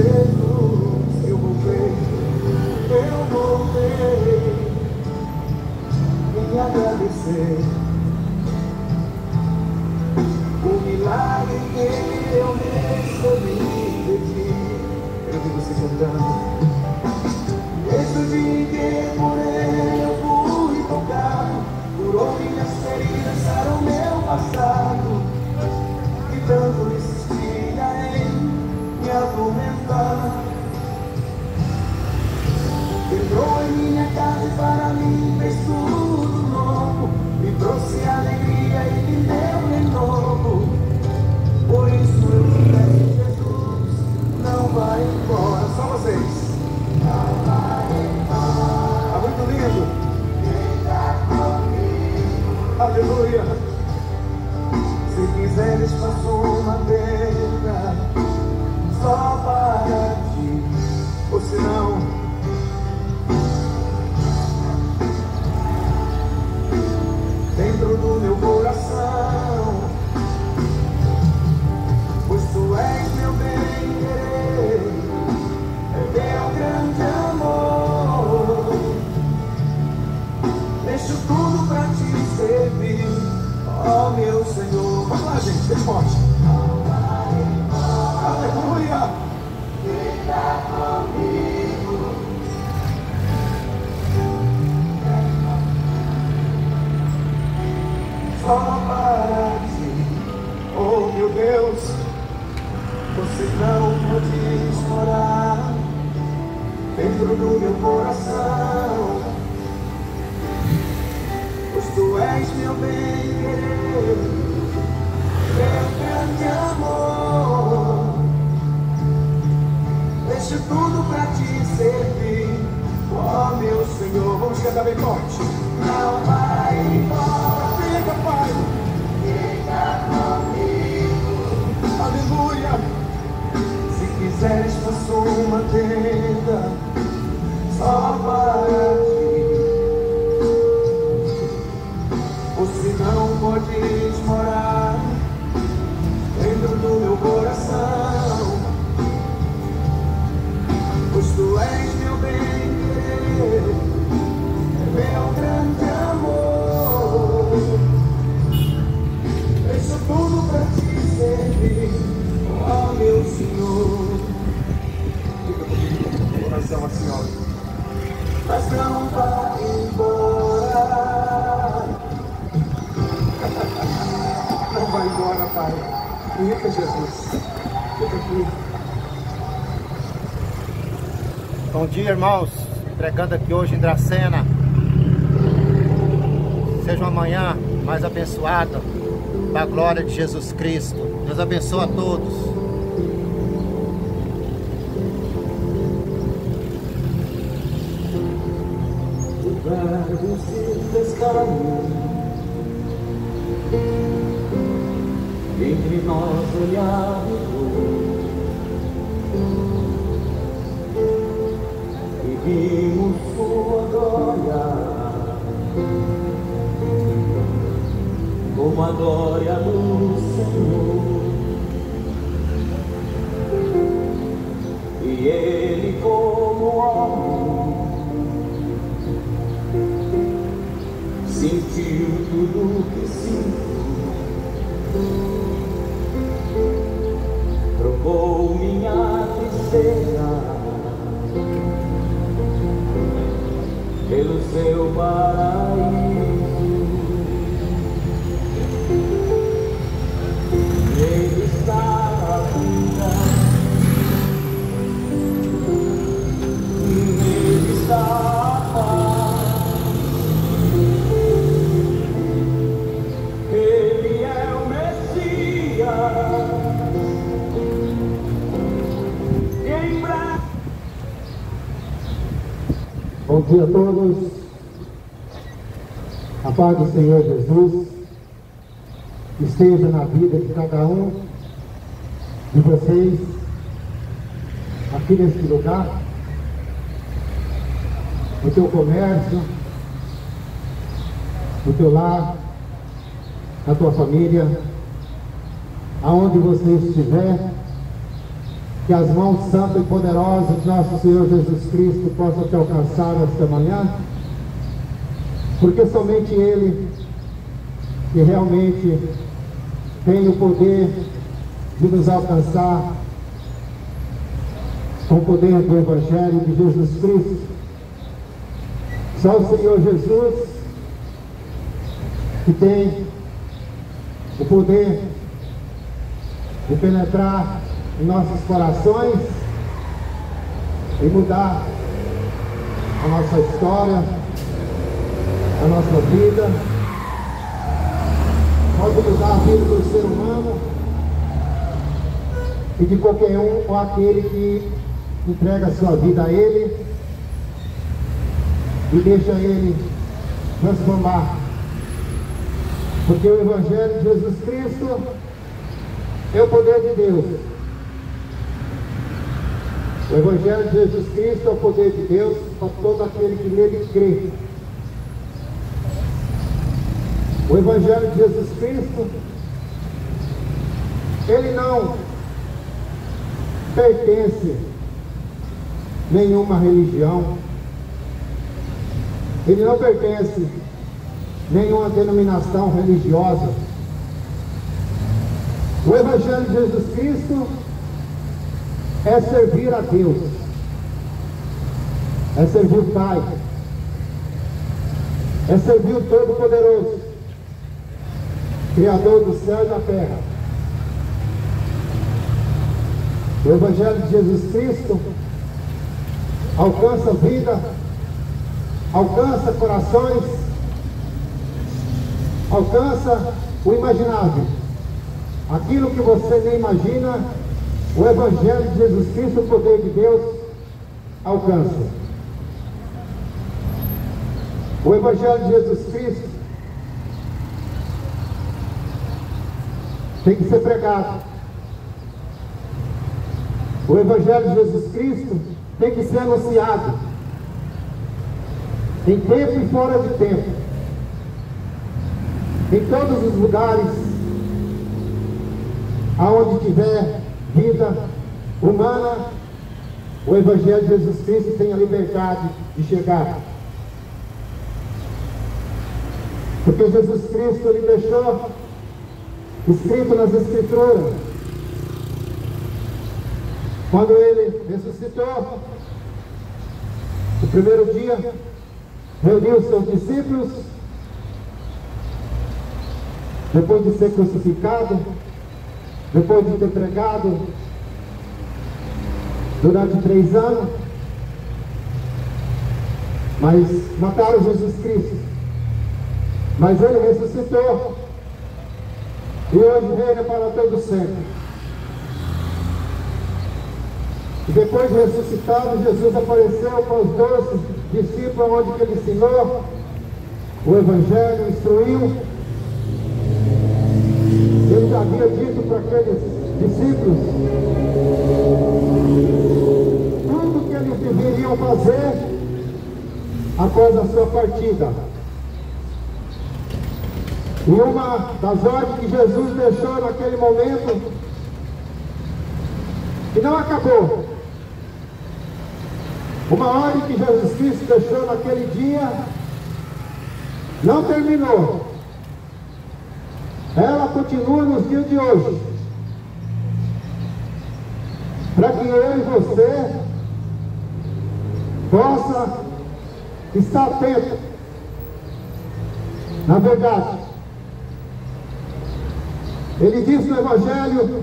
Jesus, eu voltei em agradecer o milagre que eu recebi. Eu vi você cantando. Esse dia em que por ele eu fui tocado, curou minhas feridas, sarou meu passado, que tanto insistia em me atormentar. Entrou em minha casa e para mim fez tudo novo, me trouxe alegria e me deu renovo. Por isso eu te peço, Jesus, não vai embora. Só vocês. Não vai embora. Tá muito lindo. Fica comigo. Aleluia. Se quiseres, faço uma tenda só para ti. Ou se não, dentro do meu coração, pois tu és meu bem-querer, é teu grande amor. Deixo tudo pra te servir, ó meu Senhor. Vamos lá, gente, bem forte. Aleluia. Fica comigo. Só para ti, oh meu Deus, você não pode morar dentro do meu coração, pois tu és meu bem-querer, meu grande amor. Deixo tudo pra te servir, ó meu Senhor. Vamos cantar bem forte. Não vai embora. Pai, fica comigo. Aleluia. Se quiseres, faço uma tenda só para ti, ou se não podes morar dentro do meu coração, pois tu és meu bem-querer, meu grande amor. Deixo tudo pra te servir, ó meu Senhor. Fica comigo, oração assim, ó. Mas não vai embora. Não vai embora, Pai. Fica, Jesus. Fica aqui. Bom dia, irmãos. Pregando aqui hoje em Dracena. Seja uma manhã mais abençoada da glória de Jesus Cristo. Deus abençoe a todos. O verbo se fez carne, entre nós ele habitou, e vimos sua glória, como a glória do Senhor. E ele, como homem, sentiu tudo que sinto, trocou minha tristeza pelo seu paraíso. Ele está a vida, ele está a paz, ele é o Messias. Em breve. Bom dia a todos. A paz do Senhor Jesus esteja na vida de cada um de vocês aqui neste lugar, no teu comércio, no teu lar, na tua família, aonde você estiver, que as mãos santas e poderosas de nosso Senhor Jesus Cristo possam te alcançar nesta manhã, porque somente Ele que realmente tem o poder de nos alcançar com o poder do Evangelho de Jesus Cristo. Só o Senhor Jesus que tem o poder de penetrar em nossos corações e mudar a nossa história, a nossa vida, pode mudar a vida do ser humano e de qualquer um ou aquele que entrega a sua vida a Ele e deixa Ele transformar. Porque o Evangelho de Jesus Cristo é o poder de Deus. O Evangelho de Jesus Cristo é o poder de Deus para todo aquele que nele crê. O Evangelho de Jesus Cristo, ele não pertence a nenhuma religião, ele não pertence a nenhuma denominação religiosa. O Evangelho de Jesus Cristo é servir a Deus, é servir o Pai, é servir o Todo-Poderoso, Criador do céu e da terra. O Evangelho de Jesus Cristo alcança vida, alcança corações, alcança o imaginável. Aquilo que você nem imagina, o Evangelho de Jesus Cristo, o poder de Deus, alcança. O Evangelho de Jesus Cristo tem que ser pregado. O Evangelho de Jesus Cristo tem que ser anunciado, em tempo e fora de tempo, em todos os lugares aonde tiver vida humana, o Evangelho de Jesus Cristo tem a liberdade de chegar. Porque Jesus Cristo, ele deixou escrito nas Escrituras, quando ele ressuscitou, o primeiro dia, reuniu os seus discípulos, depois de ser crucificado, depois de ter pregado durante 3 anos, mas mataram Jesus Cristo, mas ele ressuscitou e hoje reina para todo sempre. E depois de ressuscitado, Jesus apareceu para os 12 discípulos, onde que ele ensinou o Evangelho, instruiu. Ele já havia dito para aqueles discípulos tudo que eles deveriam fazer após a sua partida. E uma das ordens que Jesus deixou naquele momento, que não acabou, uma ordem que Jesus Cristo deixou naquele dia, não terminou. Ela continua nos dias de hoje, para que eu e você possa estar atento na verdade. Ele diz no Evangelho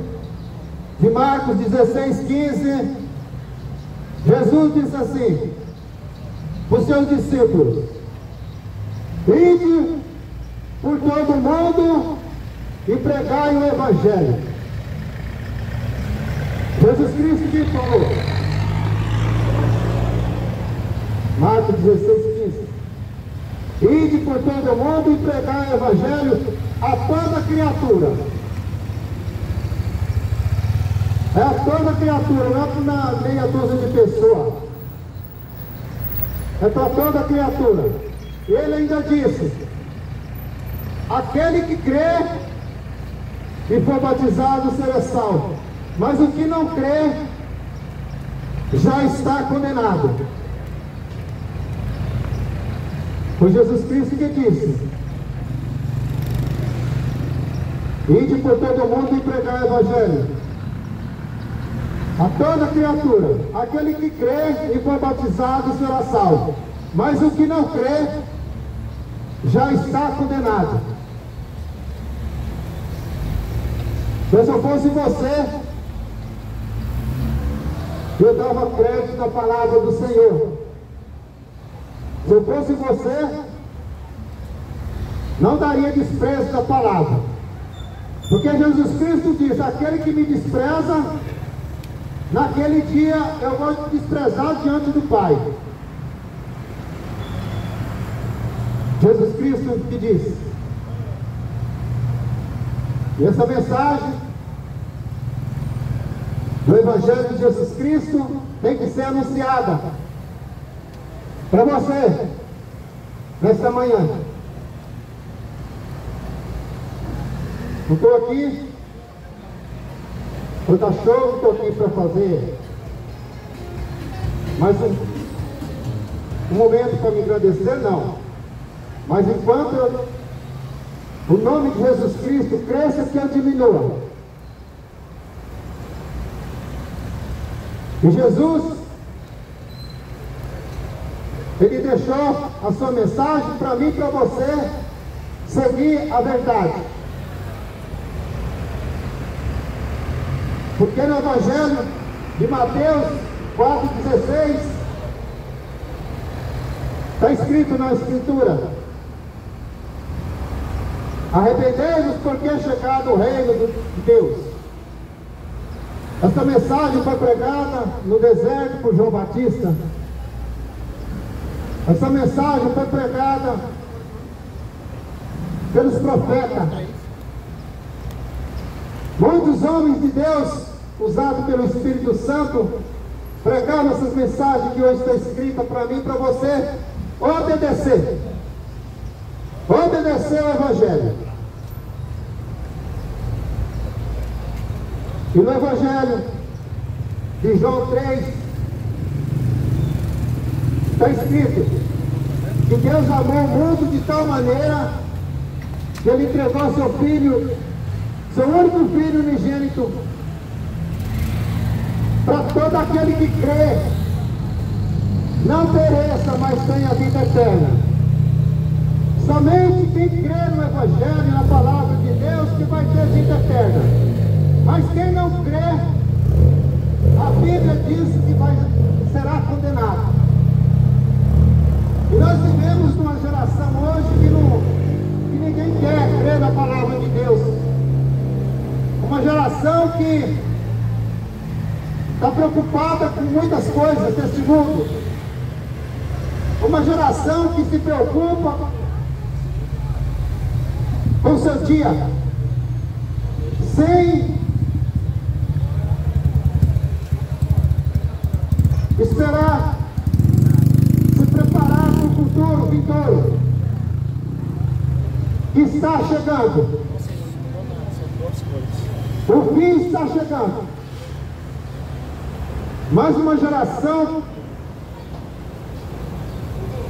de Marcos 16:15, Jesus disse assim para os seus discípulos: ide por todo mundo e pregai o Evangelho. Jesus Cristo que falou, Marcos 16:15, ide por todo mundo e pregai o Evangelho a toda criatura. É a toda criatura, não é para meia dúzia de pessoas, é para toda criatura. Ele ainda disse: aquele que crê e for batizado será salvo, mas o que não crê já está condenado. Foi Jesus Cristo que disse: ide por todo mundo e pregar o Evangelho a toda criatura. Aquele que crê e for batizado será salvo, mas o que não crê já está condenado. Se eu fosse você, eu dava crédito à palavra do Senhor. Se eu fosse você, não daria desprezo da palavra, porque Jesus Cristo diz: aquele que me despreza, naquele dia eu vou te desprezar diante do Pai. Jesus Cristo que diz. E essa mensagem do Evangelho de Jesus Cristo tem que ser anunciada para você nesta manhã. Não estou aqui para dar show, não estou aqui para fazer mais um momento para me agradecer, não. Mas enquanto o nome de Jesus Cristo cresça, que eu diminua. E Jesus, Ele deixou a sua mensagem para mim e para você seguir a verdade. Porque no Evangelho de Mateus 4,16 está escrito na Escritura: arrependei-vos, porque é chegado o reino de Deus. Essa mensagem foi pregada no deserto por João Batista. Essa mensagem foi pregada pelos profetas. Muitos homens de Deus, usados pelo Espírito Santo, pregaram essas mensagens que hoje está escrita para mim e para você obedecer. Obedecer ao Evangelho. E no Evangelho de João 3 está escrito que Deus amou o mundo de tal maneira que Ele entregou seu Filho, seu único Filho unigênito, para todo aquele que crê não pereça, mas tenha vida eterna. Somente quem crê no Evangelho, na palavra de Deus, que vai ter vida eterna. Mas quem não crê, a Bíblia diz que será condenado. E nós vivemos numa geração hoje que ninguém quer crer na palavra de Deus. Uma geração que está preocupada com muitas coisas deste mundo. Uma geração que se preocupa com o seu dia, sem esperar, se preparar para o futuro vindouro que está chegando. O fim está chegando. Mais uma geração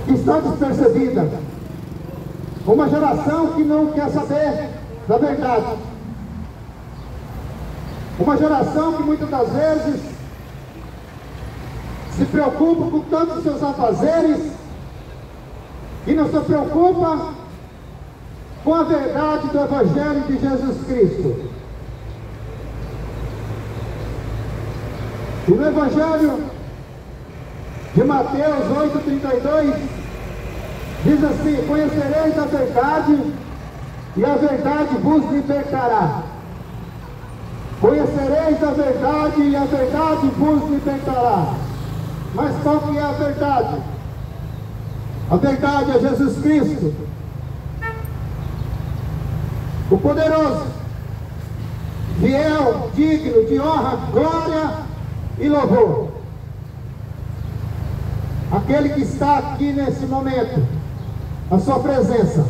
que está despercebida. Uma geração que não quer saber da verdade. Uma geração que muitas das vezes se preocupa com tantos seus afazeres e não se preocupa com a verdade do Evangelho de Jesus Cristo. E no Evangelho de Mateus 8,32 diz assim: conhecereis a verdade e a verdade vos libertará. Conhecereis a verdade e a verdade vos libertará. Mas qual que é a verdade? A verdade é Jesus Cristo, o poderoso, fiel, digno de honra, glória e louvor. Aquele que está aqui nesse momento, a sua presença.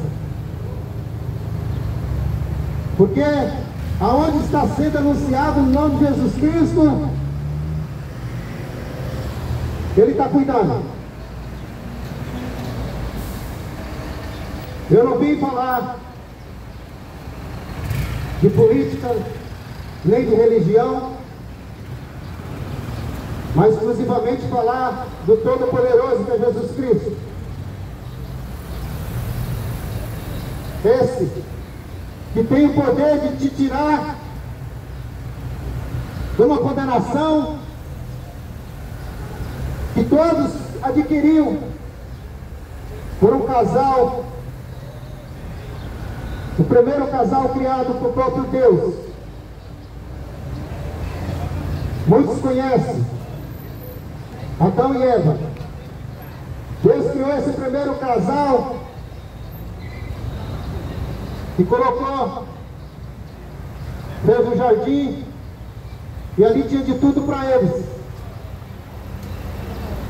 Porque aonde está sendo anunciado o nome de Jesus Cristo, Ele está cuidando. Eu não vim falar de política, nem de religião, mas exclusivamente falar do Todo-Poderoso, que é Jesus Cristo. Esse que tem o poder de te tirar de uma condenação que todos adquiriam por um casal, o primeiro casal criado por próprio Deus. Muitos conhecem Adão e Eva. Deus criou esse primeiro casal e colocou, fez um jardim, e ali tinha de tudo para eles.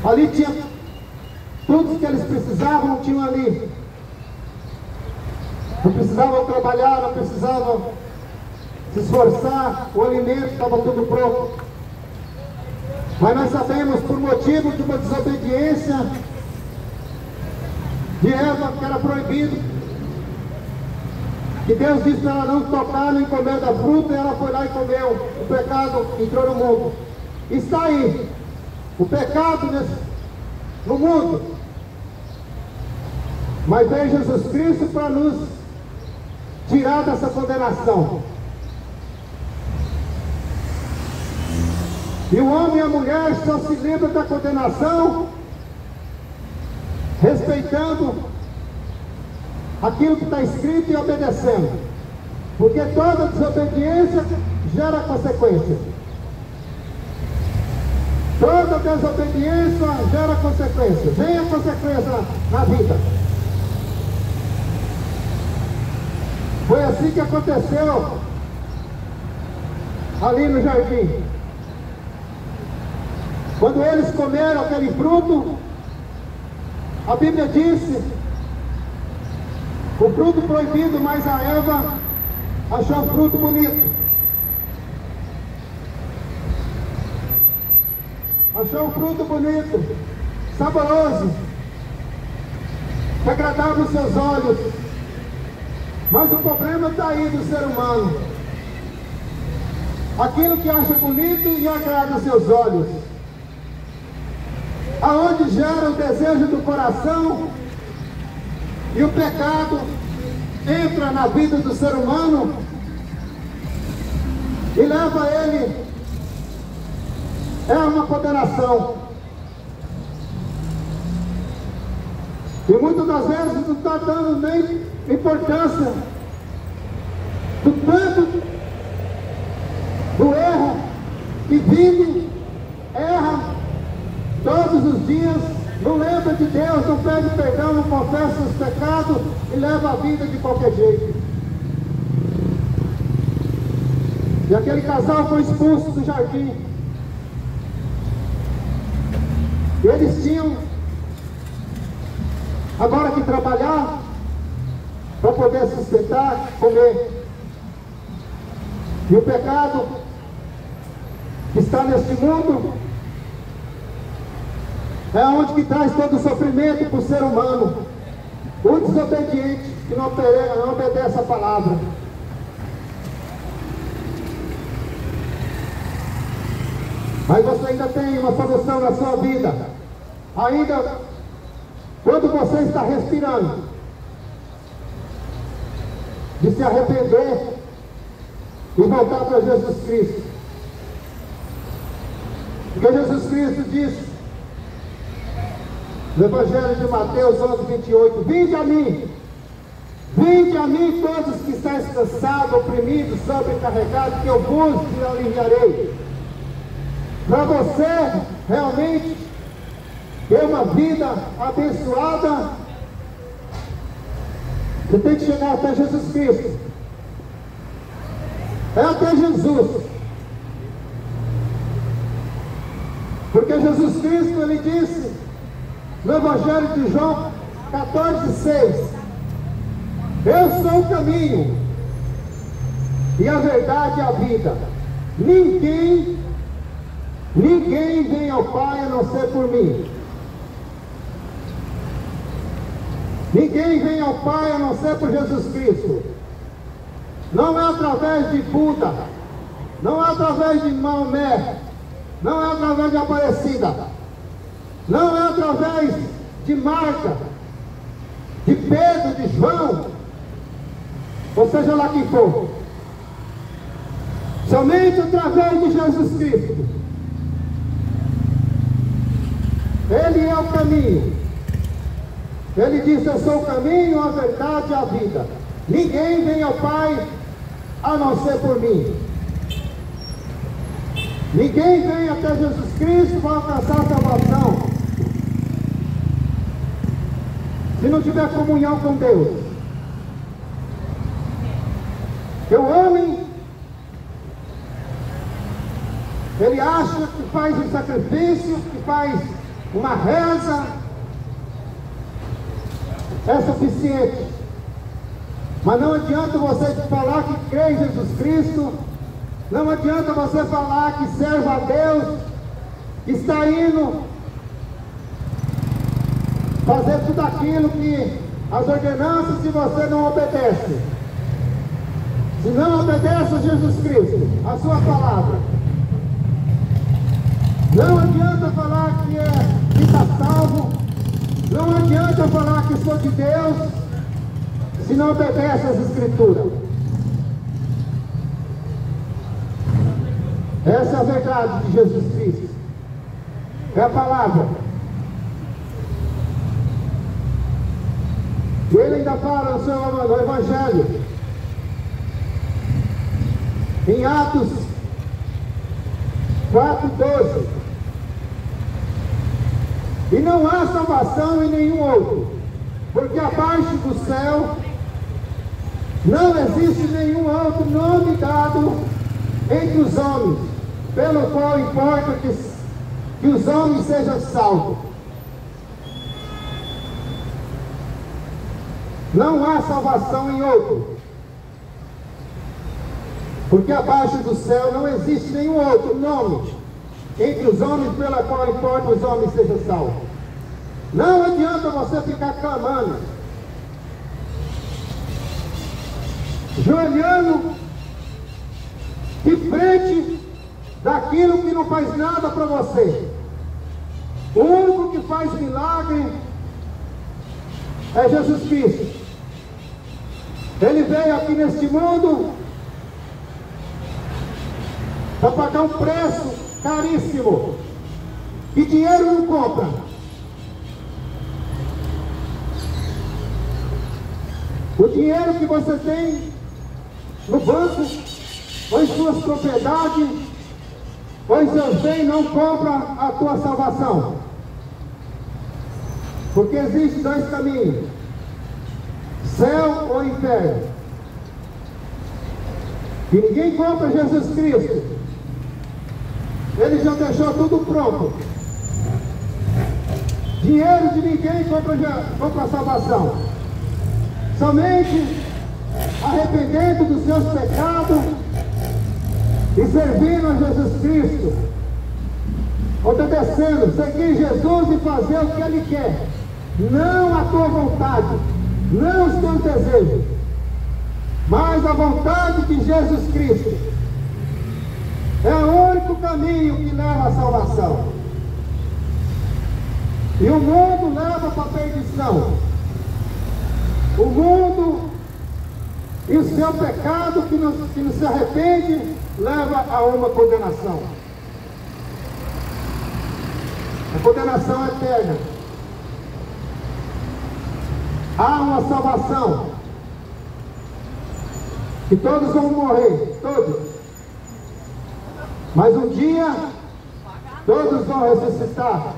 Ali tinha tudo que eles precisavam, tinham ali. Não precisavam trabalhar, não precisavam se esforçar, o alimento estava tudo pronto. Mas nós sabemos, por motivo de uma desobediência de Eva, que era proibido, que Deus disse para ela não tocar nem comer da fruta, e ela foi lá e comeu. O pecado entrou no mundo. Está aí o pecado no mundo. Mas veio Jesus Cristo para nos tirar dessa condenação. E o homem e a mulher só se livram da condenação respeitando aquilo que está escrito e obedecendo. Porque toda desobediência gera consequência. Toda desobediência gera consequência. Vem a consequência na vida. Foi assim que aconteceu ali no jardim. Quando eles comeram aquele fruto, a Bíblia disse, o fruto proibido, mas a Eva achou o fruto bonito. Achou o fruto bonito, saboroso, que agradava os seus olhos. Mas o problema está aí do ser humano. Aquilo que acha bonito e agrada os seus olhos. Aonde gera o desejo do coração e o pecado entra na vida do ser humano e leva ele a uma condenação. E muitas das vezes não está dando nem importância do tanto do erro que vive, erra todos os dias, não lembra de Deus, não pede perdão, não confessa os pecados e leva a vida de qualquer jeito. E aquele casal foi expulso do jardim. E eles tinham agora que trabalhar para poder sustentar, comer. E o pecado que está neste mundo é onde que traz todo o sofrimento para o ser humano. O desobediente que não obedece a palavra. Mas você ainda tem uma solução na sua vida. Ainda quando você está respirando, de se arrepender e voltar para Jesus Cristo. Porque Jesus Cristo disse no Evangelho de Mateus 11:28, vinde a mim todos que estáis cansados, oprimidos, sobrecarregados, que eu vos aliviarei. Para você realmente ter uma vida abençoada, você tem que chegar até Jesus Cristo. É até Jesus. Porque Jesus Cristo, ele disse no Evangelho de João 14:6, eu sou o caminho e a verdade e a vida. Ninguém Ninguém vem ao Pai a não ser por mim. Ninguém vem ao Pai a não ser por Jesus Cristo. Não é através de Buda, não é através de Maomé, não é através de Aparecida, não é através de Marta, de Pedro, de João, ou seja lá quem for. Somente através de Jesus Cristo. Ele é o caminho. Ele diz: eu sou o caminho, a verdade e a vida. Ninguém vem ao Pai a não ser por mim. Ninguém vem até Jesus Cristo para alcançar a salvação se não tiver comunhão com Deus. Que o homem, ele acha que faz um sacrifício, que faz uma reza, é suficiente. Mas não adianta você falar que crê em Jesus Cristo, não adianta você falar que serve a Deus, que está indo fazer tudo aquilo que as ordenanças, se você não obedece. Se não obedece a Jesus Cristo, a sua palavra. Não adianta falar que está salvo, não adianta falar que sou de Deus, se não obedece às Escrituras. Essa é a verdade de Jesus Cristo. É a palavra. E ele ainda fala no Evangelho, em Atos 4:12. E não há salvação em nenhum outro, porque abaixo do céu não existe nenhum outro nome dado entre os homens, pelo qual importa que os homens sejam salvos. Não há salvação em outro, porque abaixo do céu não existe nenhum outro nome entre os homens pela qual importa os homens sejam salvos. Não adianta você ficar clamando, joelhando de frente daquilo que não faz nada para você. O único que faz milagre é Jesus Cristo. Ele veio aqui neste mundo para pagar um preço caríssimo que dinheiro não compra. O dinheiro que você tem no banco, ou em suas propriedades, ou em seus bens, não compra a tua salvação. Porque existem dois caminhos: céu ou inferno. E ninguém compra Jesus Cristo. Ele já deixou tudo pronto. Dinheiro de ninguém compra a salvação. Somente arrependendo dos seus pecados e servindo a Jesus Cristo, obedecendo, seguir Jesus e fazer o que Ele quer, não a tua vontade, não os teus desejos, mas a vontade de Jesus Cristo. É o único caminho que leva à salvação. E o mundo leva para a perdição. O mundo e o seu pecado que não se arrepende leva a uma condenação. A condenação eterna. Há uma salvação. Que todos vão morrer, todos. Mas um dia, todos vão ressuscitar.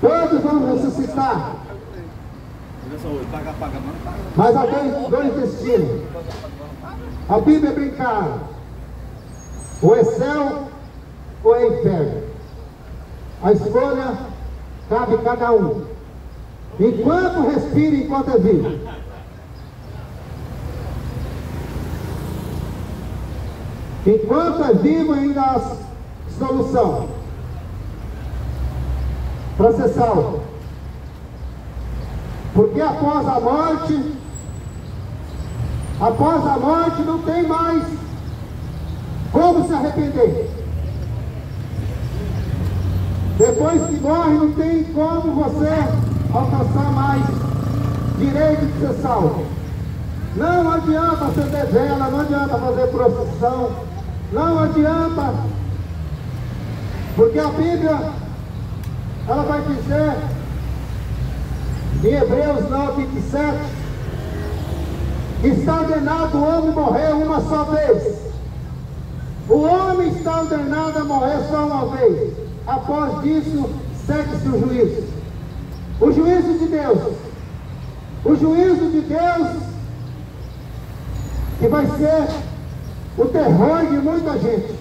Todos vão ressuscitar. Mas há dois destinos. A Bíblia é brincar. Ou é céu, ou é inferno. A escolha cabe a cada um. Enquanto respira, enquanto é vivo. Enquanto é vivo, ainda há solução para ser salvo. Porque após a morte não tem mais como se arrepender. Depois que morre, não tem como você alcançar mais direito de ser salvo. Não adianta acender vela, não adianta fazer procissão, não adianta, porque a Bíblia, ela vai dizer, em Hebreus 9:27, que está ordenado o homem morrer uma só vez. O homem está ordenado a morrer só uma vez. Após disso, segue-se o juízo. O juízo de Deus. O juízo de Deus, que vai ser o terror de muita gente.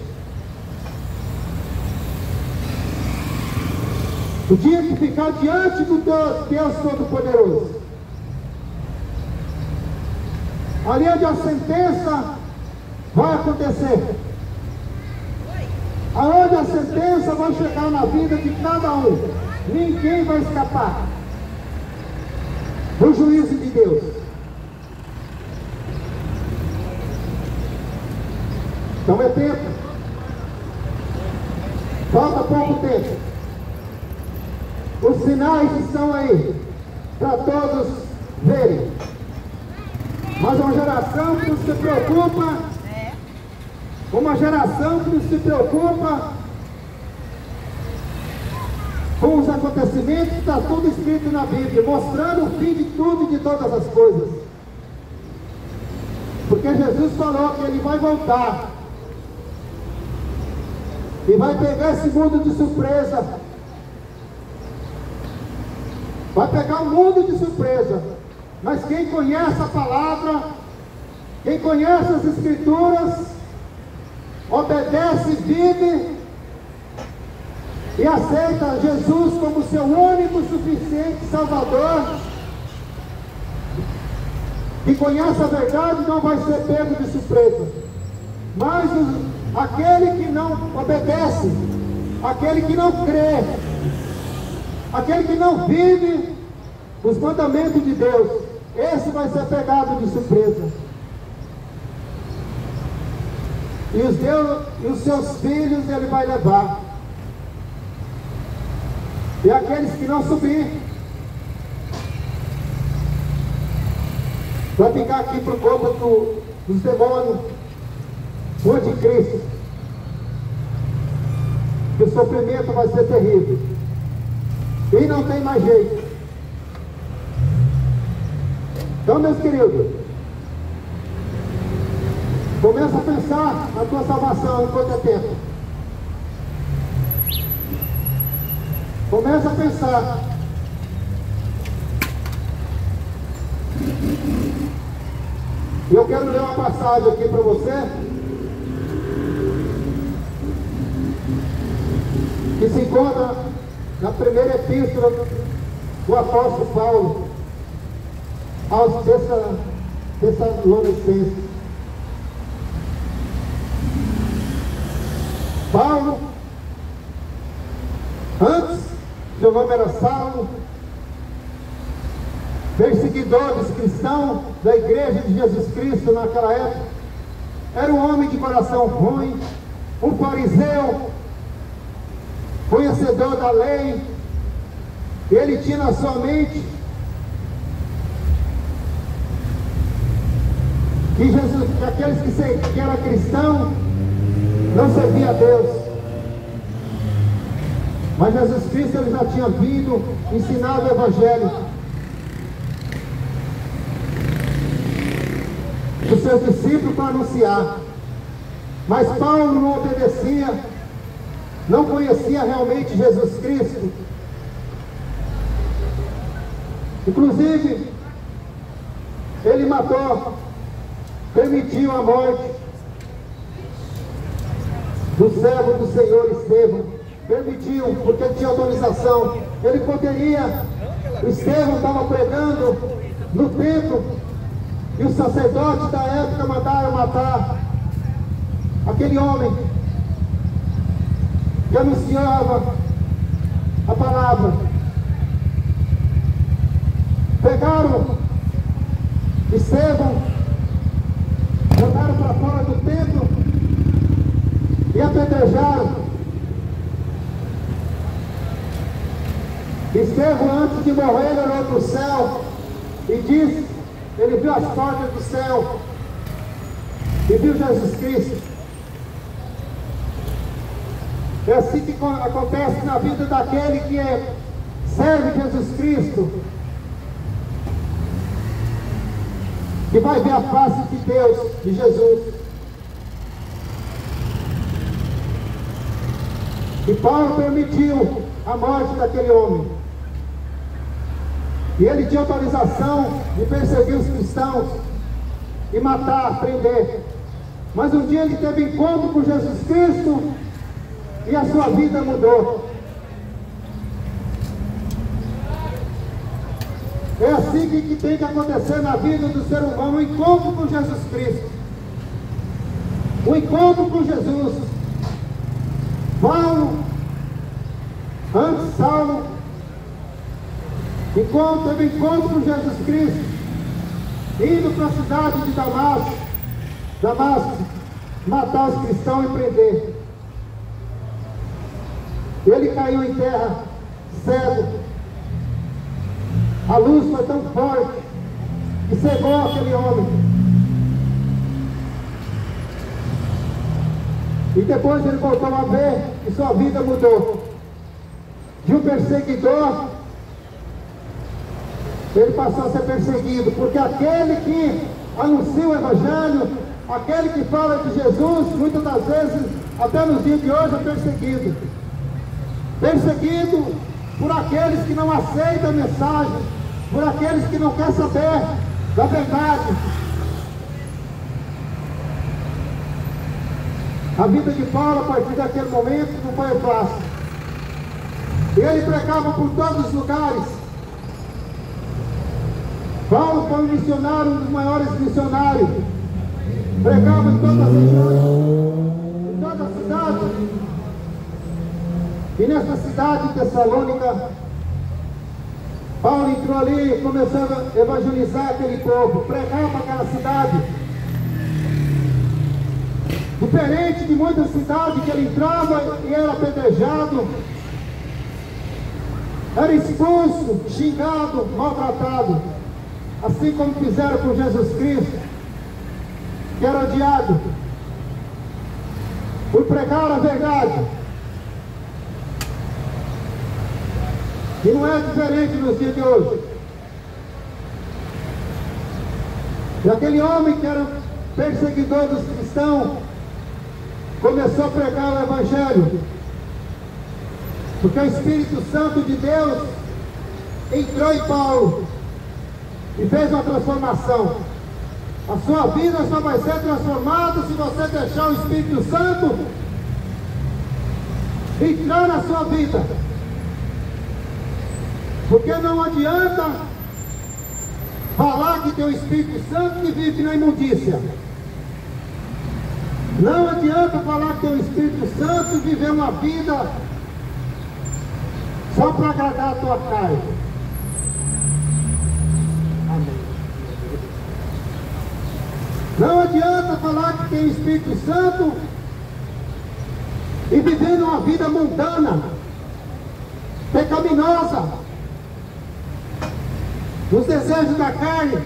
O dia que ficar diante do Deus Todo-Poderoso. Ali onde a sentença vai acontecer. Aonde a sentença vai chegar na vida de cada um. Ninguém vai escapar do juízo de Deus. Então é tempo. Falta pouco tempo. Os sinais estão aí para todos verem. Mas uma geração que não se preocupa, uma geração que não se preocupa com os acontecimentos que está tudo escrito na Bíblia, mostrando o fim de tudo e de todas as coisas. Porque Jesus falou que Ele vai voltar e vai pegar esse mundo de surpresa. Vai pegar o mundo de surpresa. Mas quem conhece a palavra, quem conhece as Escrituras, obedece, vive e aceita Jesus como seu único, suficiente Salvador, e conhece a verdade, não vai ser pego de surpresa. Mas aquele que não obedece, aquele que não crê, aquele que não vive os mandamentos de Deus, esse vai ser pegado de surpresa. E os seus filhos Ele vai levar. E aqueles que não subir, vai ficar aqui por conta dos demônios, do anticristo. Que o sofrimento vai ser terrível. E não tem mais jeito. Então, meus queridos, começa a pensar na tua salvação enquanto é tempo. Começa a pensar. E eu quero ler uma passagem aqui para você, que se encontra na primeira epístola do apóstolo Paulo aos Tessalonicenses. Paulo, antes, seu nome era Saulo, perseguidor dos cristãos da igreja de Jesus Cristo naquela época. Era um homem de coração ruim, um fariseu, conhecedor da lei. Ele tinha na sua mente que Jesus, que aqueles que eram cristãos não serviam a Deus. Mas Jesus Cristo ele já tinha vindo, ensinado o Evangelho. Os seus discípulos para anunciar. Mas Paulo não obedecia, não conhecia realmente Jesus Cristo. Inclusive, ele matou, permitiu a morte do servo do Senhor Estevão. Permitiu, porque ele tinha autorização. Ele poderia. O Estevão estava pregando no templo e os sacerdotes da época mandaram matar aquele homem. que anunciava a palavra. Pegaram Estevão, jogaram para fora do templo e apedrejaram. Estevão, antes de morrer, ele olhou para o céu e disse, ele viu as portas do céu e viu Jesus Cristo. É assim que acontece na vida daquele que serve Jesus Cristo, que vai ver a face de Deus, de Jesus. E Paulo permitiu a morte daquele homem. E ele tinha autorização de perseguir os cristãos e matar, prender. Mas um dia ele teve encontro com Jesus Cristo e a sua vida mudou. É assim que tem que acontecer na vida do ser humano, o encontro com Jesus Cristo. O encontro com Jesus. Paulo, antes Saulo, teve encontro com Jesus Cristo, indo para a cidade de Damasco, matar os cristãos e prender. Ele caiu em terra, cego. A luz foi tão forte que cegou aquele homem. E depois ele voltou a ver e sua vida mudou. De um perseguidor, ele passou a ser perseguido, porque aquele que anuncia o Evangelho, aquele que fala de Jesus, muitas das vezes, até nos dias de hoje, é perseguido. Perseguido por aqueles que não aceitam a mensagem, por aqueles que não querem saber da verdade. A vida de Paulo, a partir daquele momento, não foi fácil. Ele pregava por todos os lugares. Paulo foi um missionário, um dos maiores missionários. Pregava em todas as regiões, em toda a cidade. E nessa cidade de Tessalônica, Paulo entrou ali e começou a evangelizar aquele povo, pregar para aquela cidade. Diferente de muitas cidades que ele entrava e era apedrejado, era expulso, xingado, maltratado, assim como fizeram com Jesus Cristo, que era odiado por pregar a verdade. E não é diferente nos dias de hoje. E aquele homem que era perseguidor dos cristãos começou a pregar o Evangelho, porque o Espírito Santo de Deus entrou em Paulo e fez uma transformação. A sua vida só vai ser transformada se você deixar o Espírito Santo entrar na sua vida. Porque não adianta falar que tem o Espírito Santo que vive na imundícia. Não adianta falar que tem o Espírito Santo e viver uma vida só para agradar a tua carne. Amém. Não adianta falar que tem o Espírito Santo e viver uma vida mundana, pecaminosa, nos desejos da carne,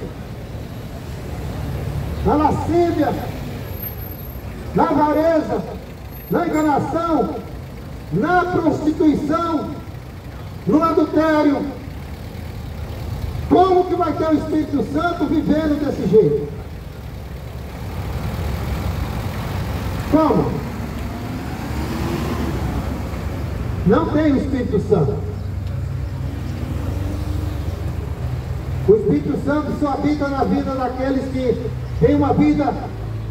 na lascívia, na avareza, na enganação, na prostituição, no adultério. Como que vai ter o Espírito Santo vivendo desse jeito? Como? Não tem o Espírito Santo. O Espírito Santo só habita na vida daqueles que têm uma vida,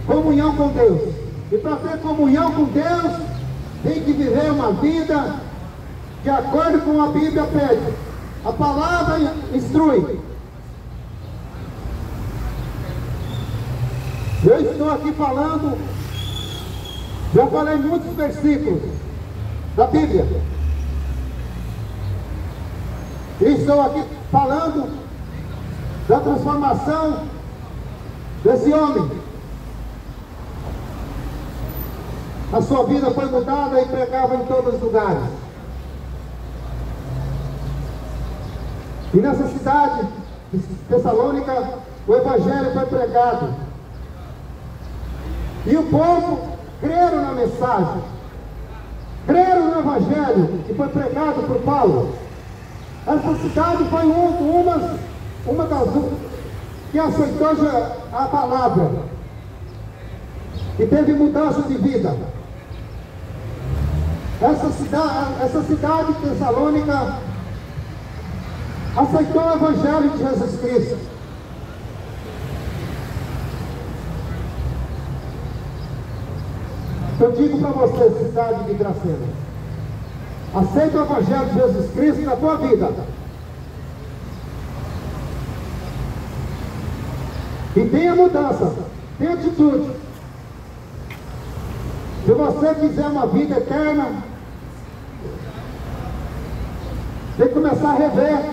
comunhão com Deus. E para ter comunhão com Deus, tem que viver uma vida de acordo com a Bíblia pede. A palavra instrui. Eu estou aqui falando, já falei muitos versículos da Bíblia. E estou aqui falando da transformação desse homem. A sua vida foi mudada e pregava em todos os lugares. E nessa cidade de Tessalônica, o Evangelho foi pregado. E o povo creram na mensagem, creram no Evangelho que foi pregado por Paulo. Essa cidade foi uma das que aceitou a palavra e teve mudança de vida. Essa cidade de Tessalônica aceitou o Evangelho de Jesus Cristo. Eu digo para você, cidade de Dracena, aceita o Evangelho de Jesus Cristo na tua vida. E tenha mudança, tenha atitude. Se você quiser uma vida eterna, tem que começar a rever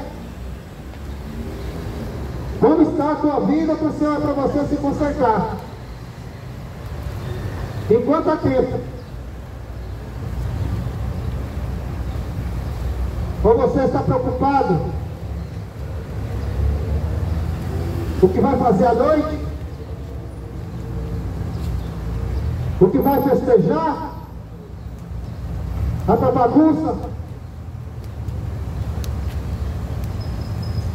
como está a tua vida para você se consertar. Enquanto há tempo. Ou você está preocupado o que vai fazer à noite? O que vai festejar? A tua bagunça?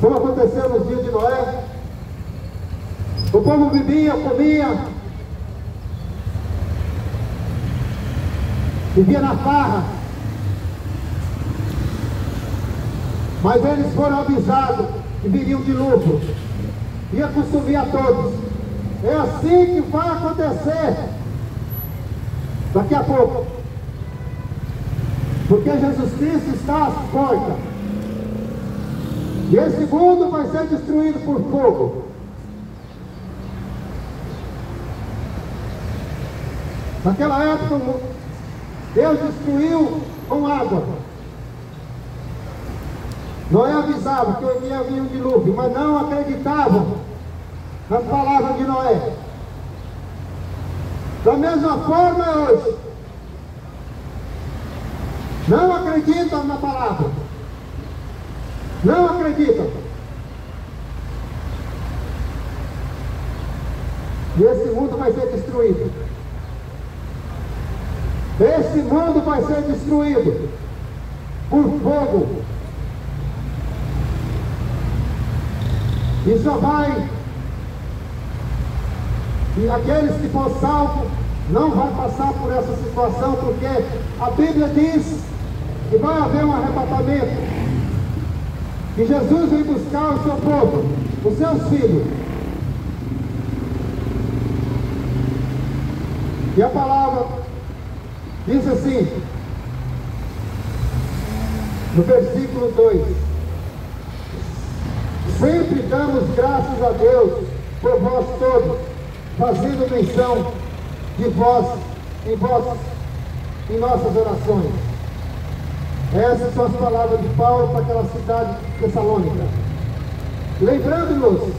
Como aconteceu nos dias de Noé? O povo bebia, comia, vivia na farra, mas eles foram avisados que viria um dilúvio, ia consumir a todos. É assim que vai acontecer daqui a pouco, porque Jesus Cristo está às portas, e esse mundo vai ser destruído por fogo. Naquela época, Deus destruiu com água. Noé avisava que ia vir um dilúvio, mas não acreditavam nas palavras de Noé. Da mesma forma é hoje. Não acreditam na palavra. Não acreditam. E esse mundo vai ser destruído. Esse mundo vai ser destruído por fogo. E só vai. E aqueles que for salvo não vão passar por essa situação, porque a Bíblia diz que vai haver um arrebatamento. Que Jesus vem buscar o seu povo, os seus filhos. E a palavra diz assim, no versículo 2: sempre damos graças a Deus por vós todos, fazendo menção de vós em nossas orações. Essas são as palavras de Paulo para aquela cidade de Tessalônica, lembrando-nos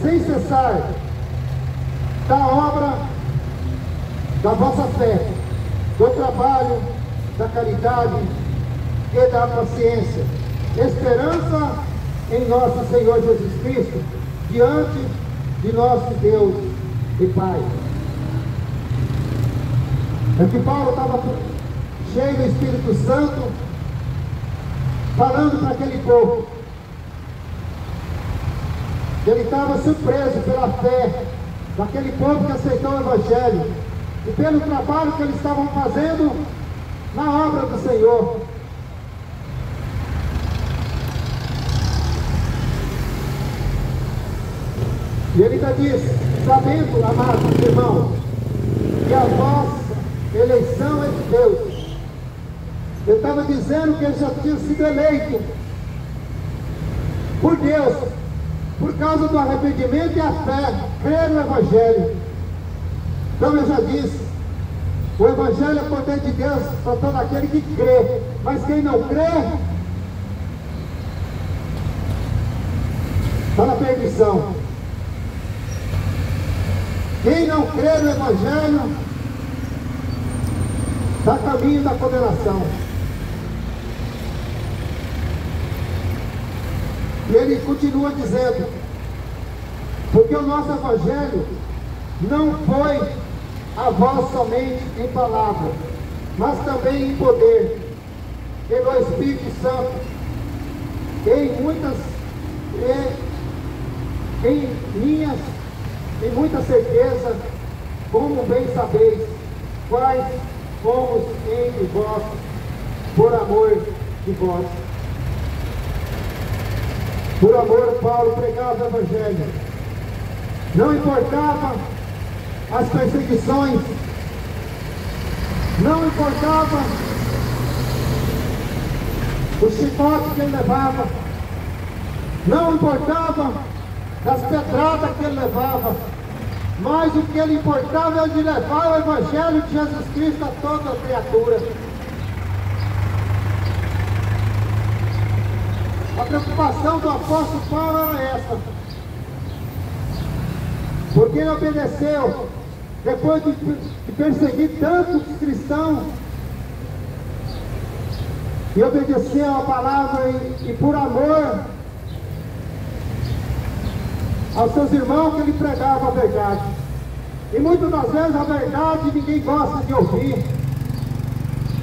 sem cessar da obra da vossa fé, do trabalho, da caridade e da paciência, esperança em nosso Senhor Jesus Cristo, diante de nosso Deus e Pai. É que Paulo estava cheio do Espírito Santo, falando para aquele povo. Ele estava surpreso pela fé daquele povo que aceitou o Evangelho e pelo trabalho que eles estavam fazendo na obra do Senhor. E ele ainda diz, sabendo, amados irmãos, que a vossa eleição é de Deus. Ele estava dizendo que ele já tinha sido eleito por Deus, por causa do arrependimento e a fé, crer no Evangelho. Então eu já disse O Evangelho é o poder de Deus para todo aquele que crê. Mas quem não crê, está na perdição. Quem não crê no Evangelho, está a caminho da condenação. E ele continua dizendo, porque o nosso Evangelho não foi a vós somente em palavra, mas também em poder, pelo Espírito Santo, em muita certeza, como bem sabeis, quais fomos entre vós, por amor de vós. Por amor, Paulo pregava o Evangelho. Não importava as perseguições, não importava o chicote que ele levava, não importava as pedradas que ele levava, mas o que ele importava é de levar o Evangelho de Jesus Cristo a toda a criatura. A preocupação do apóstolo Paulo era essa, porque ele obedeceu, depois de perseguir tantos cristãos, e obedeceu a palavra e por amor aos seus irmãos que ele pregava a verdade. E muitas das vezes a verdade ninguém gosta de ouvir.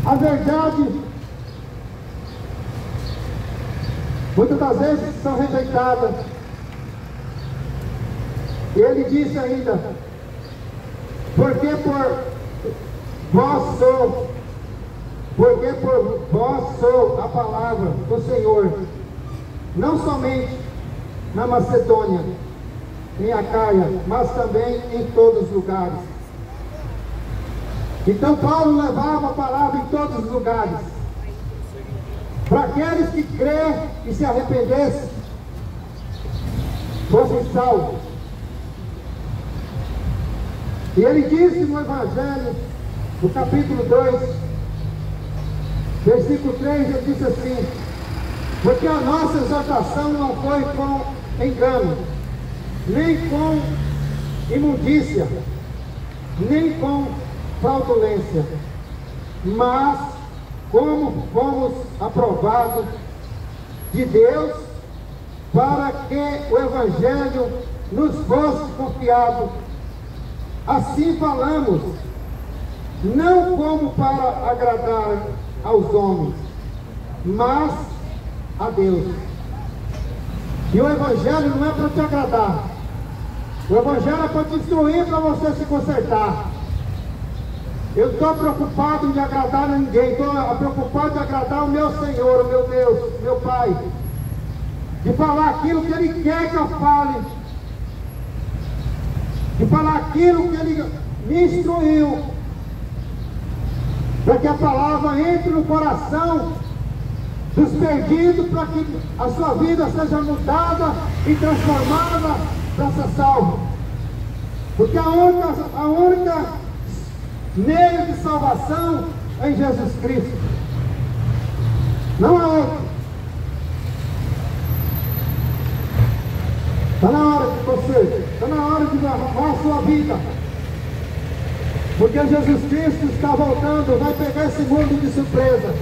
A verdade muitas das vezes são rejeitadas. E ele disse ainda, porque por vós sou a palavra do Senhor, não somente na Macedônia, em Acaia, mas também em todos os lugares. Então Paulo levava a palavra em todos os lugares, para aqueles que crêem e se arrependessem, fossem salvos. E ele disse no Evangelho, no capítulo 2, versículo 3, ele disse assim, porque a nossa exortação não foi com engano, nem com imundícia, nem com fraudulência, mas como fomos aprovados de Deus, para que o Evangelho nos fosse confiado. Assim falamos, não como para agradar aos homens, mas a Deus. E o Evangelho não é para te agradar, o Evangelho é para te instruir, para você se consertar. Eu estou preocupado em agradar a ninguém, estou preocupado em agradar o meu Senhor, o meu Deus, meu Pai, de falar aquilo que Ele quer que eu fale, de falar aquilo que Ele me instruiu, para que a palavra entre no coração dos perdidos, para que a sua vida seja mudada e transformada para ser salvo. Porque a única meio de salvação é em Jesus Cristo, não há outro. Está na hora de você, está na hora de arrumar a sua vida, porque Jesus Cristo está voltando, vai pegar esse mundo de surpresa.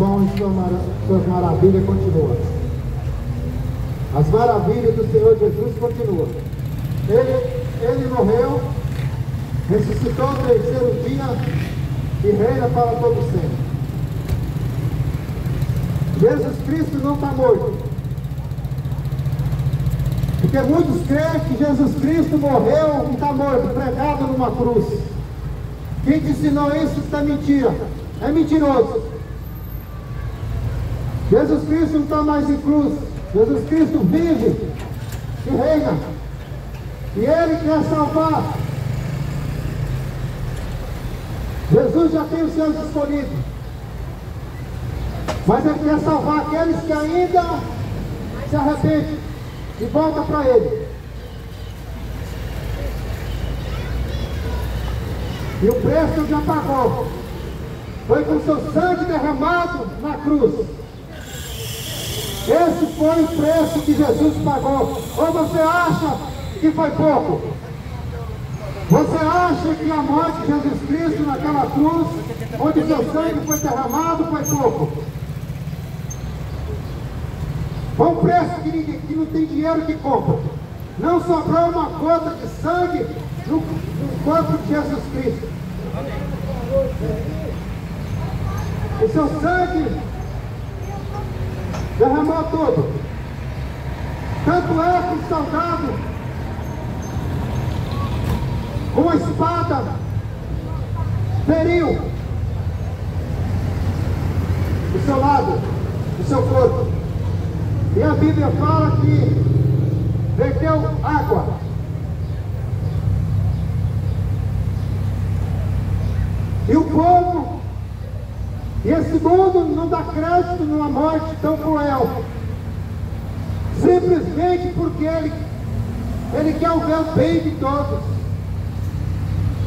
bom e suas maravilhas continuam. As maravilhas do Senhor Jesus continuam. Ele morreu, ressuscitou no terceiro dia e reina para todo sempre. Jesus Cristo não está morto. Porque muitos creem que Jesus Cristo morreu e está morto, pregado numa cruz. Quem te ensinou isso está mentira. É mentiroso. Jesus Cristo não está mais em cruz. Jesus Cristo vive e reina. E Ele quer salvar. Jesus já tem os seus escolhidos. Mas Ele quer salvar aqueles que ainda se arrependem e voltam para Ele. E o preço Ele já pagou. Foi com seu sangue derramado na cruz. Esse foi o preço que Jesus pagou. Ou você acha que foi pouco? Você acha que a morte de Jesus Cristo naquela cruz, onde seu sangue foi derramado, foi pouco? Foi um preço que não tem dinheiro que compra. Não sobrou uma gota de sangue no corpo de Jesus Cristo. O seu sangue derramou tudo. Tanto é que o soldado, com a espada, feriu o seu lado, o seu corpo. E a Bíblia fala que verteu água. E o povo, e esse mundo não dá crédito numa morte tão cruel. Simplesmente porque ele quer ver o bem de todos.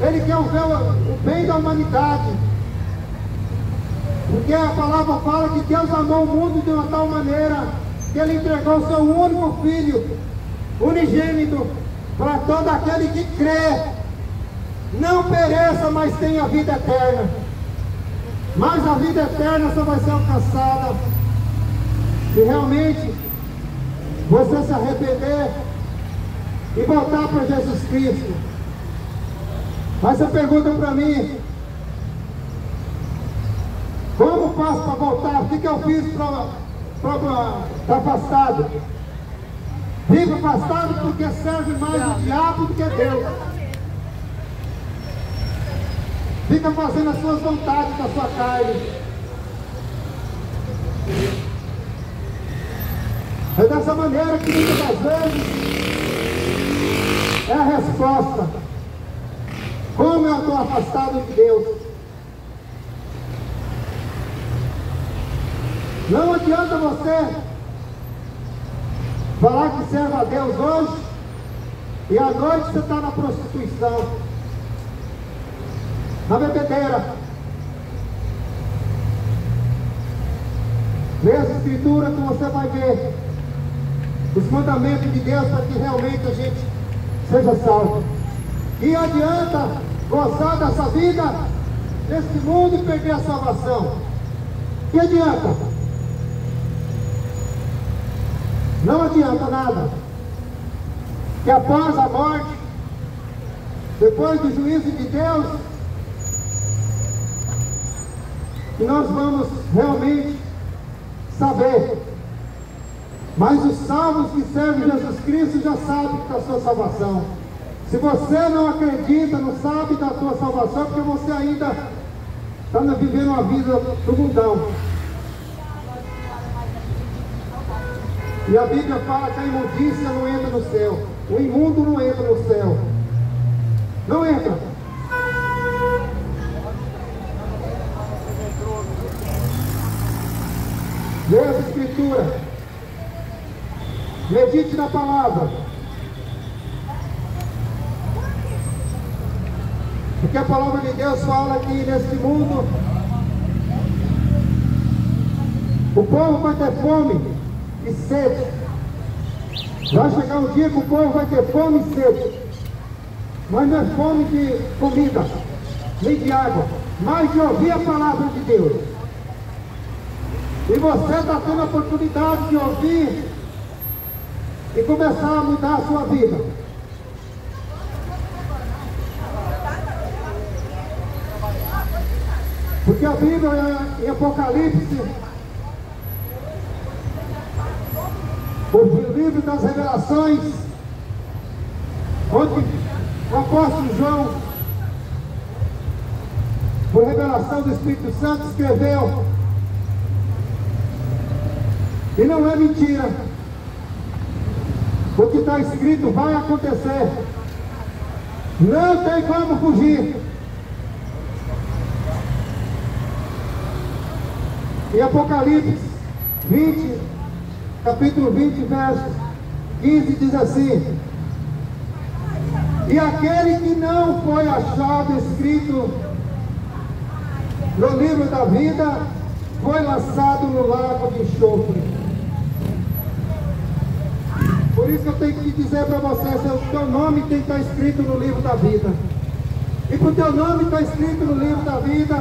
Ele quer ver o bem da humanidade. Porque a palavra fala que Deus amou o mundo de uma tal maneira que Ele entregou o seu único Filho, unigênito, para todo aquele que crê, não pereça, mas tenha vida eterna. Mas a vida eterna só vai ser alcançada se realmente você se arrepender e voltar para Jesus Cristo. Mas você pergunta para mim, como faço para voltar? O que eu fiz para afastado? Vivo afastado porque serve mais o diabo do que Deus. Fica fazendo as suas vontades da sua carne. É dessa maneira que muitas das vezes é a resposta. Como eu estou afastado de Deus? Não adianta você falar que serve a Deus hoje e à noite você está na prostituição, na bebedeira. Lê essa escritura que você vai ver os mandamentos de Deus para que realmente a gente seja salvo. E adianta gozar dessa vida nesse mundo e perder a salvação? Que adianta? Não adianta nada. Que após a morte, depois do juízo de Deus, que nós vamos realmente saber. Mas os salvos que servem Jesus Cristo já sabem da sua salvação. Se você não acredita, não sabe da sua salvação, é porque você ainda está vivendo uma vida do mundão. E a Bíblia fala que a imundícia não entra no céu. O imundo não entra no céu. Não entra. Leia a Escritura. Medite na palavra. Porque a palavra de Deus fala que nesse mundo o povo vai ter fome e sede. Vai chegar um dia que o povo vai ter fome e sede. Mas não é fome de comida, nem de água, mas de ouvir a palavra de Deus. E você está tendo a oportunidade de ouvir e começar a mudar a sua vida. Porque a Bíblia em Apocalipse, o livro das revelações, onde o apóstolo João, por revelação do Espírito Santo, escreveu, e não é mentira, o que está escrito vai acontecer, não tem como fugir. Em Apocalipse 20, capítulo 20, verso 15, diz assim: e aquele que não foi achado escrito no livro da vida foi lançado no lago de enxofre. Por isso eu tenho que dizer para você, o teu nome tem que estar escrito no livro da vida. E para o teu nome estar escrito no livro da vida,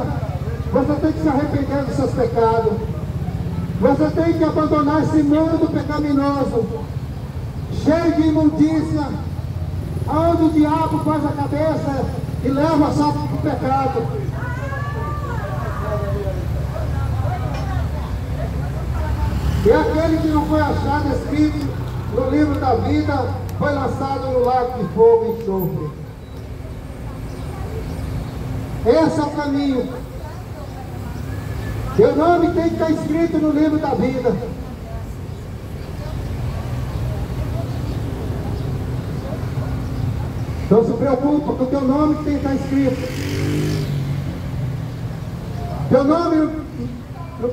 você tem que se arrepender dos seus pecados. Você tem que abandonar esse mundo pecaminoso, cheio de imundícia, onde o diabo faz a cabeça e leva só para o pecado. E aquele que não foi achado escrito no livro da vida foi lançado no lago de fogo e enxofre. Esse é o caminho. Teu nome tem que estar escrito no livro da vida. Não se preocupa, porque o teu nome tem que estar escrito. Teu nome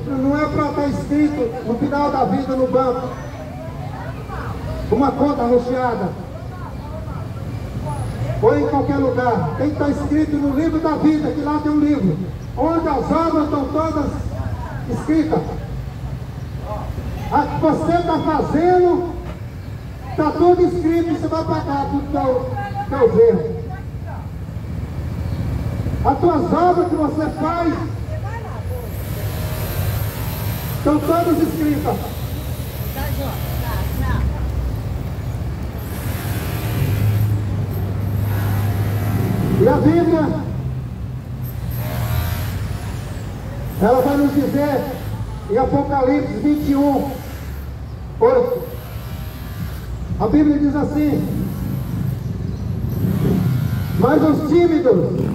não é para estar escrito no final da vida no banco, uma conta recheada, ou em qualquer lugar. Tem que estar escrito no livro da vida, que lá tem um livro, onde as obras estão todas escritas. A que você está fazendo, está tudo escrito, e você vai pagar por teus erros. As tuas obras que você faz estão todas escritas. E a Bíblia, ela vai nos dizer em Apocalipse 21, 8. A Bíblia diz assim: mas os tímidos,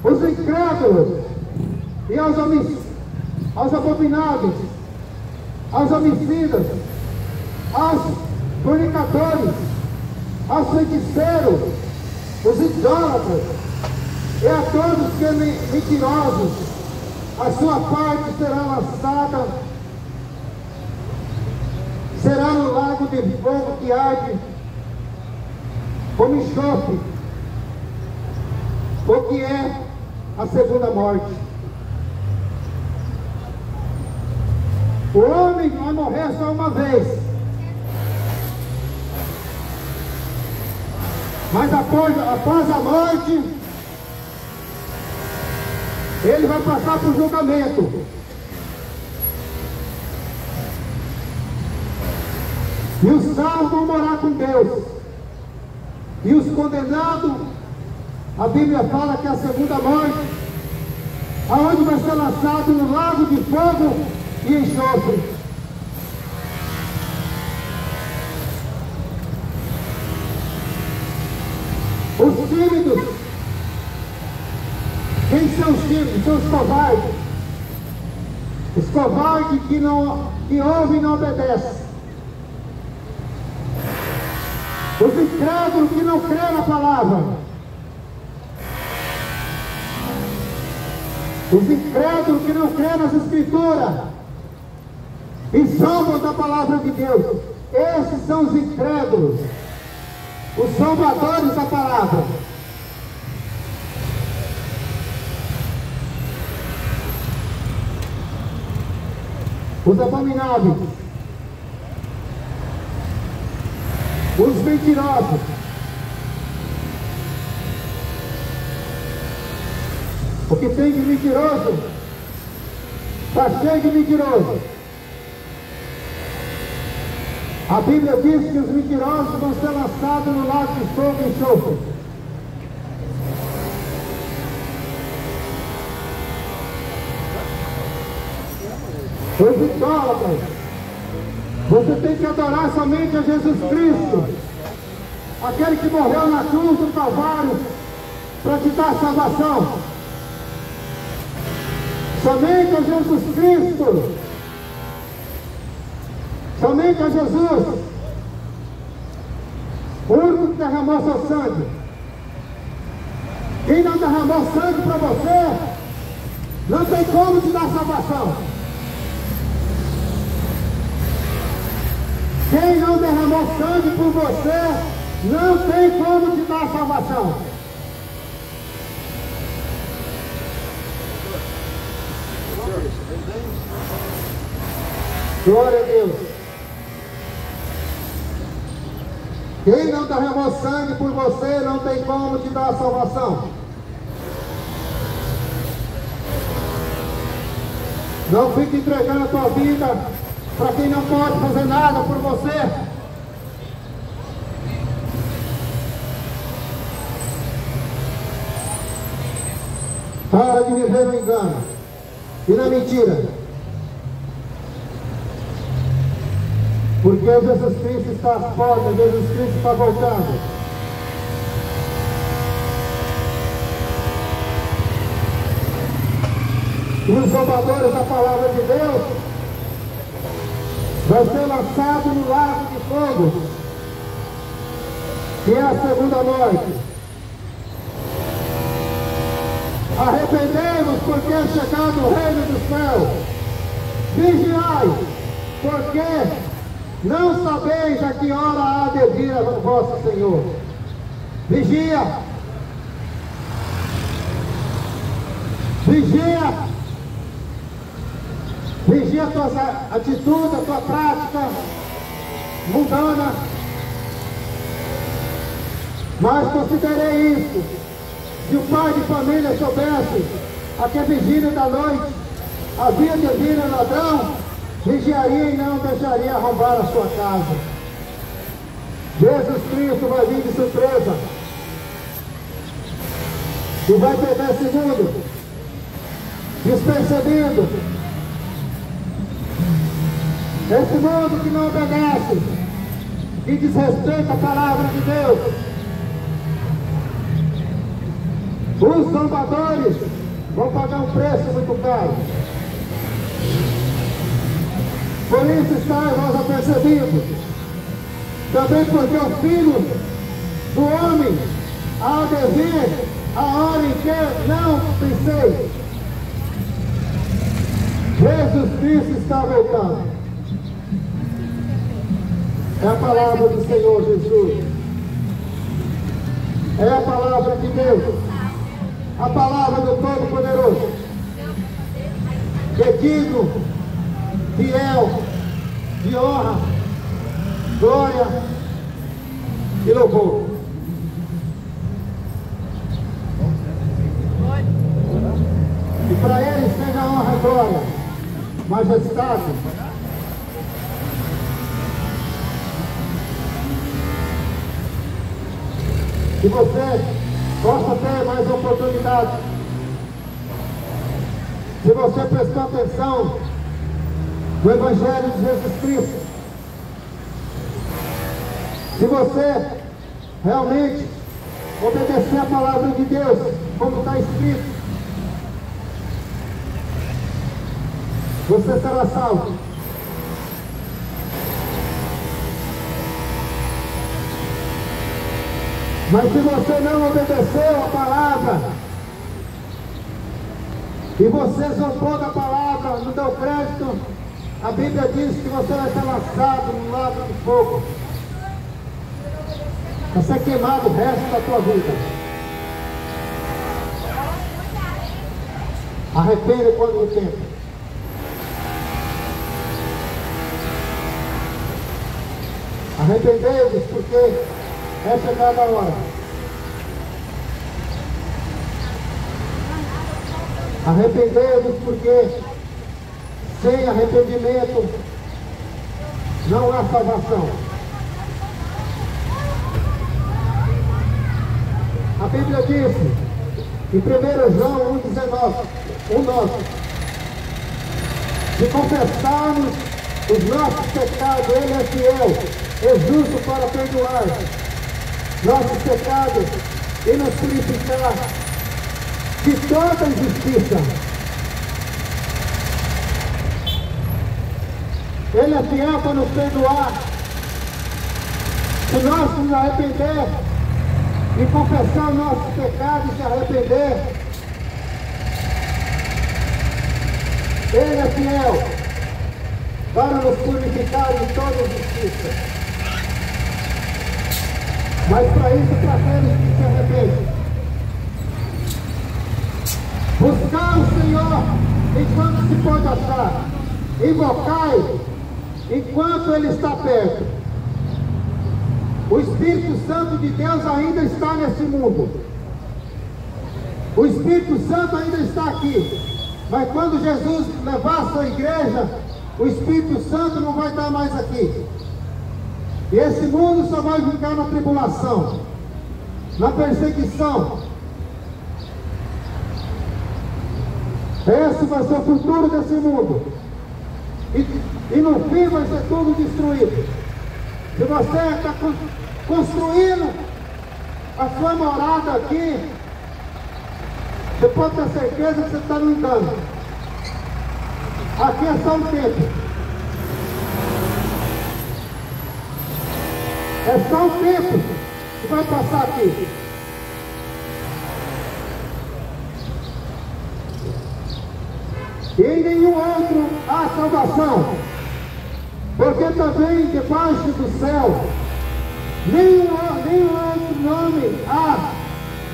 os incrédulos e aos abomináveis, aos homicidas, aos fornicadores, aos feiticeiros, os idólatras e a todos que são mentirosos, a sua parte será lançada, será no lago de fogo que arde como enxofre, o que é a segunda morte. O homem vai morrer só uma vez, mas após a morte, ele vai passar por julgamento. E os salvos vão morar com Deus. E os condenados, a Bíblia fala que é a segunda morte, aonde vai ser lançado no lago de fogo e enxofre. Os tímidos, quem são os tímidos? São os covardes. Os covardes que ouvem e não obedecem. Os incrédulos que não creem na palavra. Os incrédulos que não creem nas escrituras e zombam da palavra de Deus. Esses são os incrédulos, os zombadores da palavra. Os abomináveis, os mentirosos, o que tem de mentiroso Está cheio de mentiroso. A Bíblia diz que os mentirosos vão ser lançados no lago de fogo e enxofre. Os idólatras, você tem que adorar somente a Jesus Cristo, aquele que morreu na cruz do Calvário para te dar salvação. Somente a Jesus Cristo, somente a Jesus, o único que derramou seu sangue. Quem não derramou sangue para você, não tem como te dar salvação. Quem não derramou sangue por você, não tem como te dar salvação. Glória a Deus. Quem não derramou sangue por você, não tem como te dar salvação. Não fique entregando a tua vida para quem não pode fazer nada por você. Para de viver no engano e na mentira. Porque Jesus Cristo está à porta, Jesus Cristo está voltando. E os zombadores da palavra de Deus vai ser lançado no lago de fogo, que é a segunda morte. Arrependei-vos, porque é chegado o reino do céu. Vigiai, porque não sabeis a que hora há de vir o vosso Senhor. Vigia. Vigia. Vigia a tua atitude, a tua prática mundana. Mas considerei isso. Se o pai de família soubesse a que vigília da noite havia de vir o ladrão, vigiaria e não deixaria arrombar a sua casa. Jesus Cristo vai vir de surpresa e vai pegar esse mundo despercebido. Esse mundo que não obedece, que desrespeita a palavra de Deus. Os zombadores vão pagar um preço muito caro. Por isso estáis vós apercebidos. Também porque o Filho do Homem há de vir a hora em que não pensei. Jesus Cristo está voltando. É a palavra do Senhor Jesus. É a palavra de Deus. A palavra do Todo-Poderoso. Que é digno, fiel, de honra, glória e louvor. E para ele seja a honra, glória, majestade. Que você possa ter mais oportunidade. Se você prestou atenção no Evangelho de Jesus Cristo, se você realmente obedecer a palavra de Deus, como está escrito, você será salvo. Mas se você não obedeceu a palavra, e você zombou da palavra, não deu crédito, a Bíblia diz que você vai ser lançado no lago de fogo. Vai ser queimado o resto da tua vida. Arrepende quando o tempo. Arrependei-vos, porque é chegada a hora. Arrependei-vos, porque Sem arrependimento não há salvação. A Bíblia diz, em 1 João 1,9, se confessarmos os nossos pecados, Ele é fiel, é justo para perdoar nossos pecados e nos purificar de toda injustiça. Ele é fiel para nos perdoar. Se nós nos arrepender e confessar nossos pecados e se arrepender, Ele é fiel para nos purificar de toda injustiça. Mas para isso, para aqueles que se arrependem, buscar o Senhor enquanto se pode achar, invocai enquanto Ele está perto. O Espírito Santo de Deus ainda está nesse mundo. O Espírito Santo ainda está aqui. Mas quando Jesus levar a sua igreja, o Espírito Santo não vai estar mais aqui. E esse mundo só vai ficar na tribulação, na perseguição. Esse vai ser o futuro desse mundo. E no fim vai ser tudo destruído. Se você está construindo a sua morada aqui, você pode ter certeza que você está no engano. Aqui é só um tempo. É só um tempo que vai passar aqui. E em nenhum outro há salvação, porque também debaixo do céu nenhum outro nome há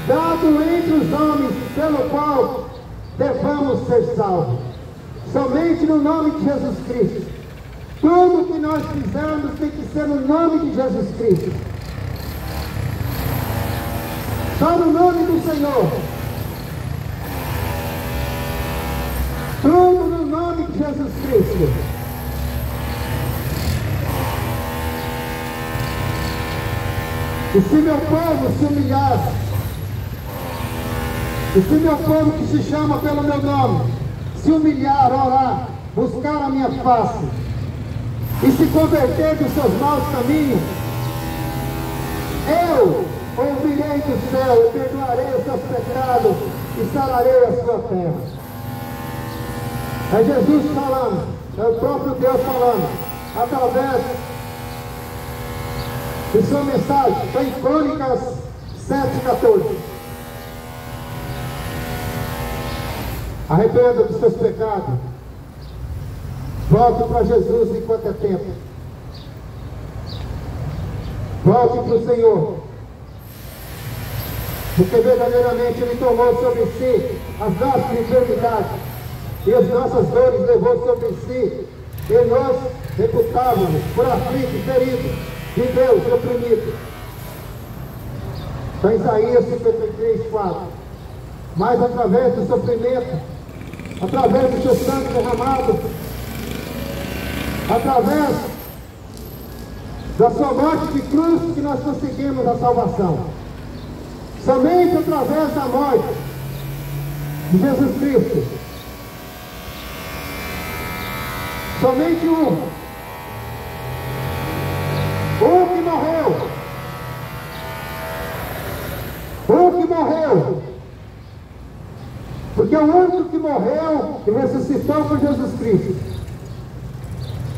dado entre os homens pelo qual devamos ser salvos. Somente no nome de Jesus Cristo. Tudo que nós fizermos tem que ser no nome de Jesus Cristo. Só no nome do Senhor. Tudo no nome de Jesus Cristo. E se meu povo se humilhar, e se meu povo que se chama pelo meu nome, se humilhar, orar, buscar a minha face, e se converter dos seus maus caminhos, eu ouvirei do céu e perdoarei os seus pecados e sararei a sua terra. É Jesus falando, é o próprio Deus falando, através de sua mensagem, está em Crônicas 7,14. Arrependa dos seus pecados. Volte para Jesus enquanto é tempo. Volte para o Senhor. Porque verdadeiramente Ele tomou sobre si as nossas enfermidades e as nossas dores levou sobre si. E nós reputávamos por aflito, ferido de Deus, oprimido. Está em Isaías 53:4. Mas através do sofrimento, através do seu sangue derramado, através da sua morte de cruz, que nós conseguimos a salvação. Somente através da morte de Jesus Cristo. Somente um que morreu. Um que morreu. Porque o único que morreu e ressuscitou foi Jesus Cristo.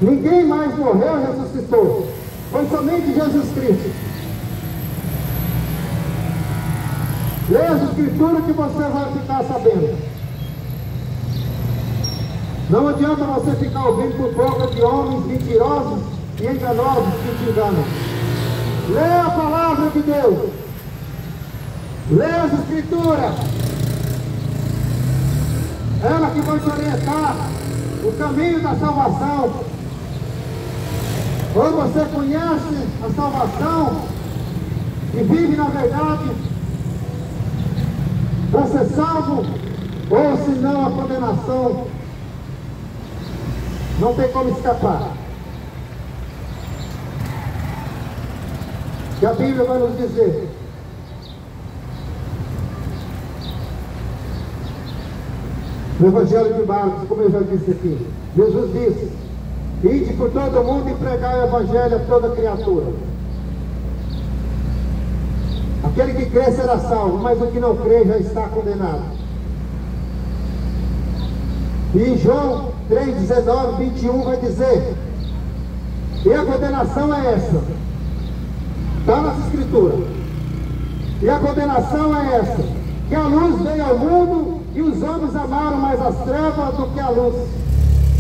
Ninguém mais morreu e ressuscitou. Foi somente Jesus Cristo. Leia as Escrituras que você vai ficar sabendo. Não adianta você ficar ouvindo por boca de homens mentirosos e enganosos que te enganam. Leia a palavra de Deus. Leia as Escrituras. Ela que vai te orientar o caminho da salvação. Ou você conhece a salvação e vive na verdade para ser salvo, ou se não a condenação Não tem como escapar. E a Bíblia vai nos dizer: no Evangelho de Marcos, como eu já disse aqui, Jesus disse: ide por todo o mundo e pregai o Evangelho a toda criatura. Aquele que crê será salvo, mas o que não crê já está condenado. E em João 3, 19, 21 vai dizer: e a condenação é essa. Está nas Escrituras. E a condenação é essa: que a luz veio ao mundo e os homens amaram mais as trevas do que a luz,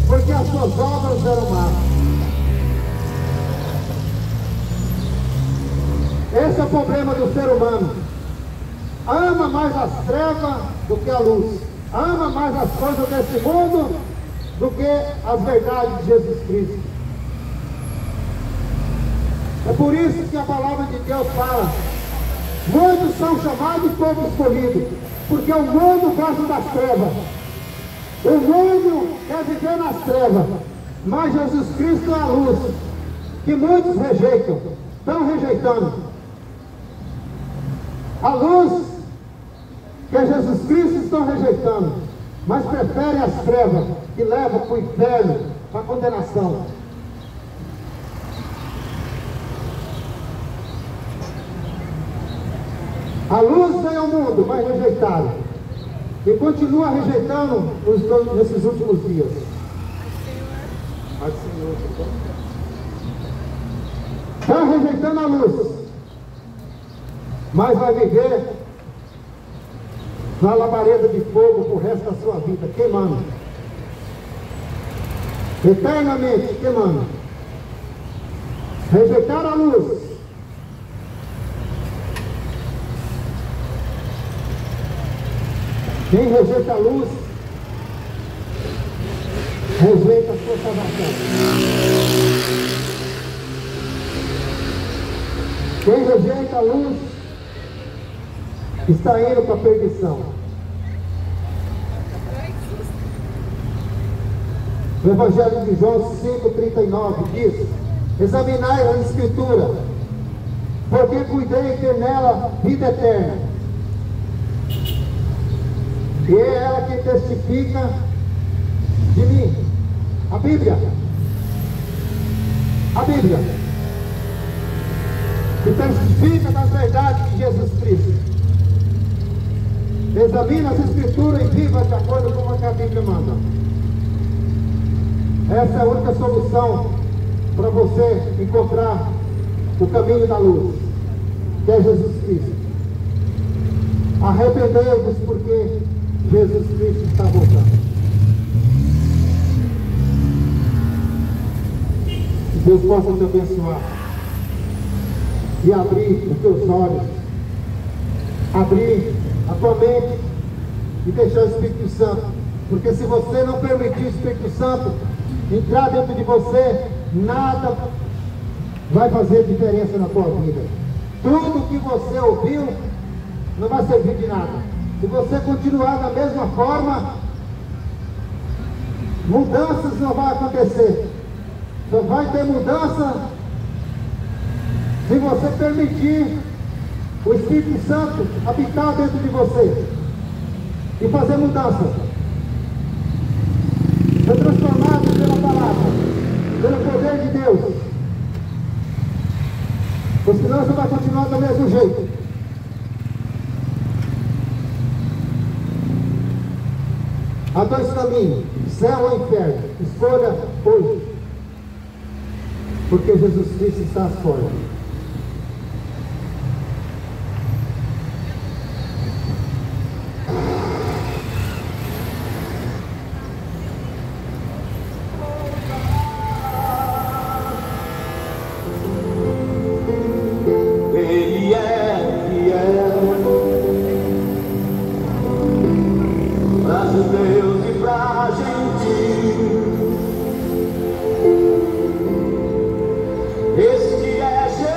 porque as suas obras eram más. Esse é o problema do ser humano. Ama mais as trevas do que a luz. Ama mais as coisas desse mundo do que as verdades de Jesus Cristo. É por isso que a palavra de Deus fala: muitos são chamados e poucos escolhidos, porque o mundo gosta das trevas. O mundo quer viver nas trevas, mas Jesus Cristo é a luz, que muitos rejeitam, estão rejeitando. A luz que é Jesus Cristo estão rejeitando, mas preferem as trevas, que levam para o inferno, para a condenação. A luz veio ao mundo, mas rejeitaram. E continua rejeitando nesses últimos dias. Está rejeitando a luz, mas vai viver na labareda de fogo pro resto da sua vida, queimando. Eternamente queimando. Rejeitar a luz. Quem rejeita a luz, rejeita a sua salvação. Quem rejeita a luz, está indo para a perdição. O Evangelho de João 5,39 diz: examinai a Escritura, porque cuidei ter nela vida eterna. E é ela que testifica de mim. A Bíblia. A Bíblia. Que testifica das verdades de Jesus Cristo. Examina as Escrituras e viva de acordo com o que a Bíblia manda. Essa é a única solução para você encontrar o caminho da luz, que é Jesus Cristo. Arrependei-vos, porque Jesus Cristo está voltando. Que Deus possa te abençoar e abrir os teus olhos, abrir a tua mente e deixar o Espírito Santo. Porque se você não permitir o Espírito Santo entrar dentro de você, nada vai fazer diferença na tua vida. Tudo que você ouviu não vai servir de nada. Se você continuar da mesma forma, mudanças não vão acontecer. Só vai ter mudança se você permitir o Espírito Santo habitar dentro de você e fazer mudança. Ser transformado pela palavra, pelo poder de Deus. Porque senão você vai continuar do mesmo jeito. Há dois caminhos, céu ou inferno. Escolha hoje, porque Jesus Cristo está às portas. Ele é fiel para judeus e para gentios. Este é Jesus.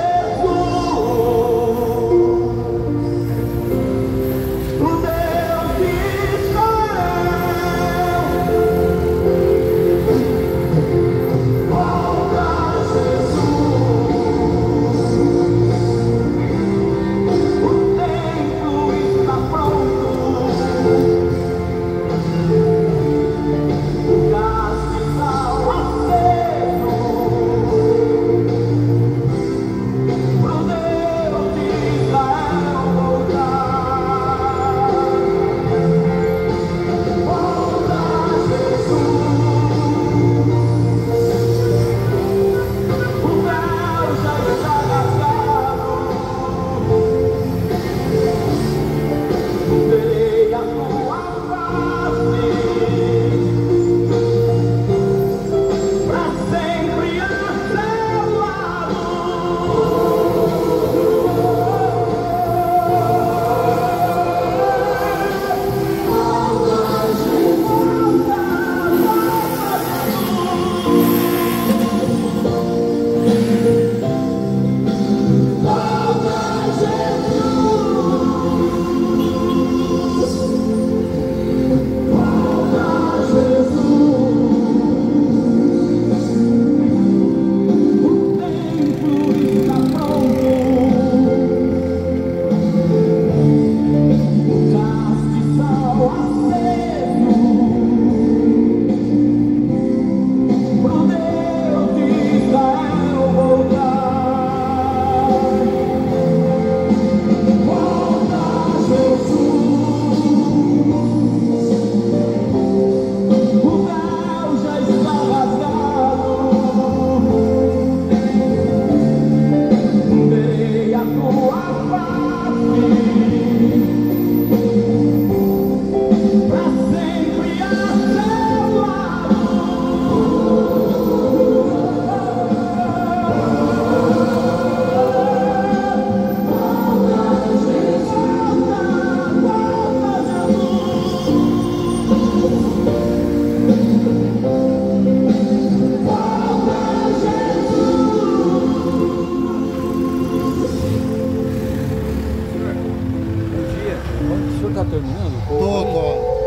tá terminando? Tô.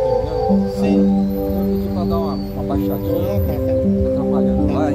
Terminando? Sim. Eu vou pedir pra dar uma baixadinha. Tá. Tá atrapalhando lá.